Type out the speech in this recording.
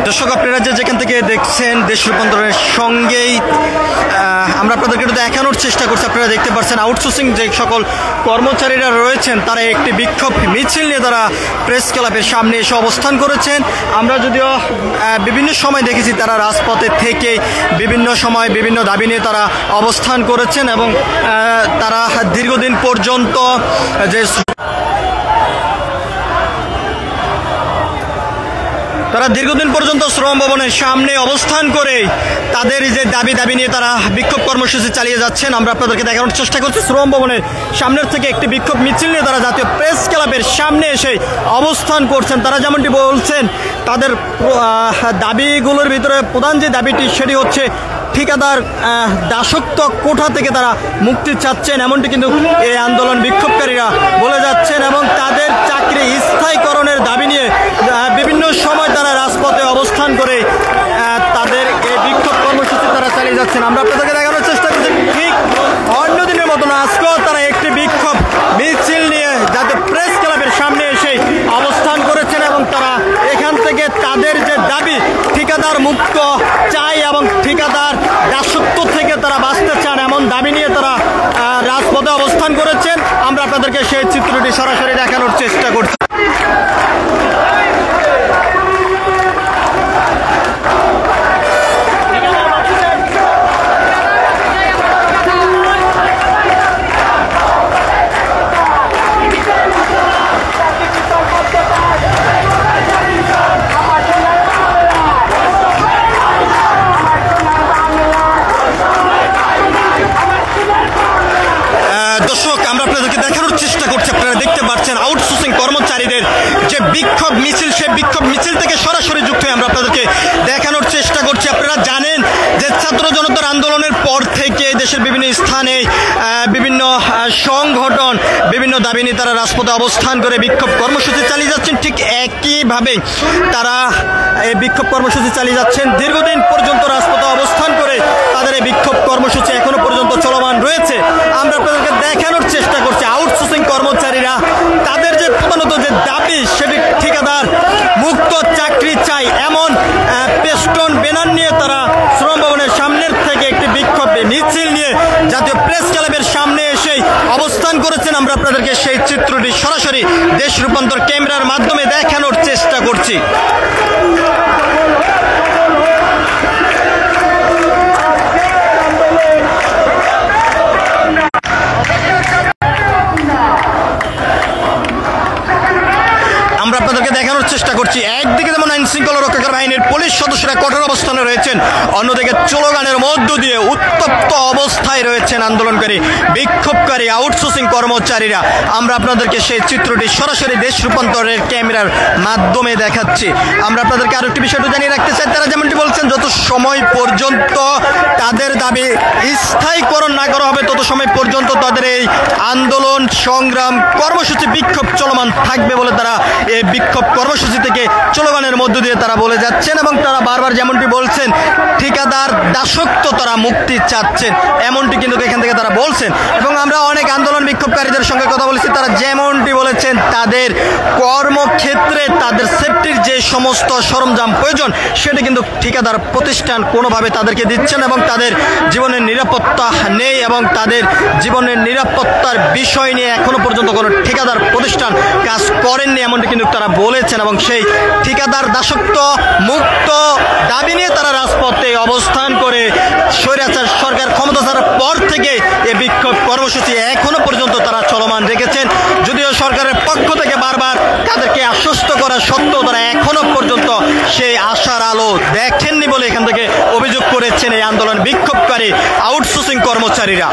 দর্শক আপনারা যেখান থেকে দেখছেন দেশ রূপান্তরের সঙ্গেই আমরা আপনাদেরকে দেখানোর চেষ্টা করছি। আপনারা দেখতে পাচ্ছেন আউটসোর্সিং যে সকল কর্মচারীরা রয়েছেন তারা একটি বিক্ষোভ মিছিল নিয়ে তারা প্রেস ক্লাবের সামনে এসে অবস্থান করেছেন। আমরা যদিও বিভিন্ন সময় দেখেছি তারা রাজপথে থেকে বিভিন্ন সময় বিভিন্ন দাবি নিয়ে তারা অবস্থান করেছেন এবং তারা দীর্ঘদিন পর্যন্ত শ্রম ভবনের সামনে অবস্থান করে তাদের যে দাবি নিয়ে তারা বিক্ষোভ কর্মসূচি চালিয়ে যাচ্ছেন। আমরা আপনাদেরকে দেখানোর চেষ্টা করছি শ্রম ভবনের সামনের থেকে একটি বিক্ষোভ মিছিল নিয়ে তারা জাতীয় প্রেস ক্লাবের সামনে এসে অবস্থান করছেন। তারা যেমনটি বলছেন তাদের দাবিগুলোর ভিতরে প্রধান যে দাবিটি সেটি হচ্ছে ঠিকাদার দাসত্ব কোঠা থেকে তারা মুক্তি চাচ্ছেন, এমনটি কিন্তু এই আন্দোলন বিক্ষোভকারীরা বলে যাচ্ছেন এবং তাদের চাকরি স্থায়ীকরণের দাবি নিয়ে বিভিন্ন সময় তারা রাজপথে অবস্থান করে তাদের এই বিক্ষোভ কর্মসূচি তারা চালিয়ে যাচ্ছেন। আমরা আপনাদেরকে দেখানোর চেষ্টা করছি ঠিক অন্য দিনের মতন আজকেও তারা একটি বিক্ষোভ মিছিল নিয়ে যাতে প্রেস ক্লাবের সামনে এসে অবস্থান করেছেন এবং তারা এখান থেকে তাদের যে দাবি ঠিকাদার মুক্ত চাই এবং ঠিকাদার দাসত্ব থেকে তারা বাঁচতে চান এমন দাবি নিয়ে তারা রাজপথে অবস্থান করেছেন। আমরা আপনাদেরকে সেই চিত্রটি সরাসরি দেখানোর চেষ্টা করছি। দর্শক আমরা আপনাদেরকে দেখানোর চেষ্টা করছি, আপনারা দেখতে পাচ্ছেন আউটসোর্সিং কর্মচারীদের যে বিক্ষোভ মিছিল, সেই বিক্ষোভ মিছিল থেকে সরাসরি যুক্ত হয়ে আমরা আপনাদেরকে দেখানোর চেষ্টা করছি। আপনারা জানেন যে ছাত্র জনতার আন্দোলনের পর থেকে দেশের বিভিন্ন স্থানে বিভিন্ন সংগঠন বিভিন্ন দাবি নিয়ে তারা রাজপথে অবস্থান করে বিক্ষোভ কর্মসূচি চালিয়ে যাচ্ছেন। ঠিক একইভাবে তারা এই বিক্ষোভ কর্মসূচি চালিয়ে যাচ্ছেন দীর্ঘদিন পর্যন্ত রাজপথে অবস্থান করে তাদের এই বিক্ষোভ কর্মসূচি এখনো পর্যন্ত চলমান রয়েছে। আমরা আপনাদেরকে দেখানোর চেষ্টা করছি আউটসোর্সিং কর্মচারীরা তাদের যে প্রধানত যে দাবি সেটি ঠিকাদার মুক্ত চাকরি চাই এমন পেস্টন ব্যানার নিয়ে তারা শ্রম ভবনের সামনের থেকে একটি বিক্ষোভ মিছিল নিয়ে জাতীয় প্রেস ক্লাবের সামনে এসে অবস্থান করেছেন। আমরা আপনাদেরকে সেই চিত্রটি সরাসরি দেশ রূপান্তর ক্যামেরার মাধ্যমে দেখানোর চেষ্টা করছি। আমরা আপনাদেরকে দেখানোর চেষ্টা করছি একদিকে যেমন আইন শৃঙ্খলা রক্ষাকারী বাহিনীর পুলিশ সদস্যরা কঠোর অবস্থানে রয়েছেন, অন্যদিকে স্লোগানের মধ্য দিয়ে উত্তপ্ত অবস্থায় রয়েছেন আন্দোলনকারী বিক্ষোভকারী আউটসোর্সিং কর্মচারীরা। আমরা আপনাদেরকে সেই চিত্রটি সরাসরি দেশ রূপান্তরের ক্যামেরার মাধ্যমে দেখাচ্ছি। আমরা আপনাদেরকে আরো একটি বিষয়টা জানিয়ে রাখতে চাই, তারা যেমনটি বলছেন যত সময় পর্যন্ত তাদের দাবি স্থায়ীকরণ না করা হবে তত সময় পর্যন্ত তাদের এই আন্দোলন সংগ্রাম কর্মসূচি বিক্ষোভ চলমান থাকবে বলে তারা এই বিক্ষোভ কর্মসূচি থেকে স্লোগানের মধ্য দিয়ে তারা বলে যাচ্ছেন এবং তারা বারবার যেমনটি বলছেন ঠিকাদার দাসত্ব তারা মুক্তি চাচ্ছেন এমনটি কিন্তু এখান থেকে তারা বলছেন। এবং আমরা অনেক আন্দোলন বিক্ষোভকারীদের সঙ্গে কথা বলেছি, তারা যেমনটি বলেছেন তাদের কর্মক্ষেত্রে তাদের সেফটির যে সমস্ত সরঞ্জাম প্রয়োজন সেটি কিন্তু ঠিকাদার প্রতিষ্ঠান কোনোভাবে তাদেরকে দিচ্ছেন এবং তাদের জীবনের নিরাপত্তা নেই এবং তাদের জীবনের নিরাপত্তার বিষয় নিয়ে এখনো পর্যন্ত কোনো ঠিকাদার প্রতিষ্ঠান কাজ করেননি এমনটি কিন্তু তারা বলেছেন এবং সেই ঠিকাদার দাসত্ব মুক্ত দাবি নিয়ে তারা রাজপথে অবস্থান করে স্বৈরাচার সরকার ক্ষমতা ছাড়ার পর থেকে এই বিক্ষোভ কর্মসূচি এখনো পর্যন্ত তারা চলমান রেখেছেন। যদিও সরকারের পক্ষ থেকে বারবার তাদেরকে আশ্বস্ত করা সত্ত্বেও তারা এখনো পর্যন্ত সেই আশার আলো দেখেননি বলে এখান থেকে অভিযোগ করেছেন এই আন্দোলন বিক্ষোভকারী আউটসোর্সিং কর্মচারীরা।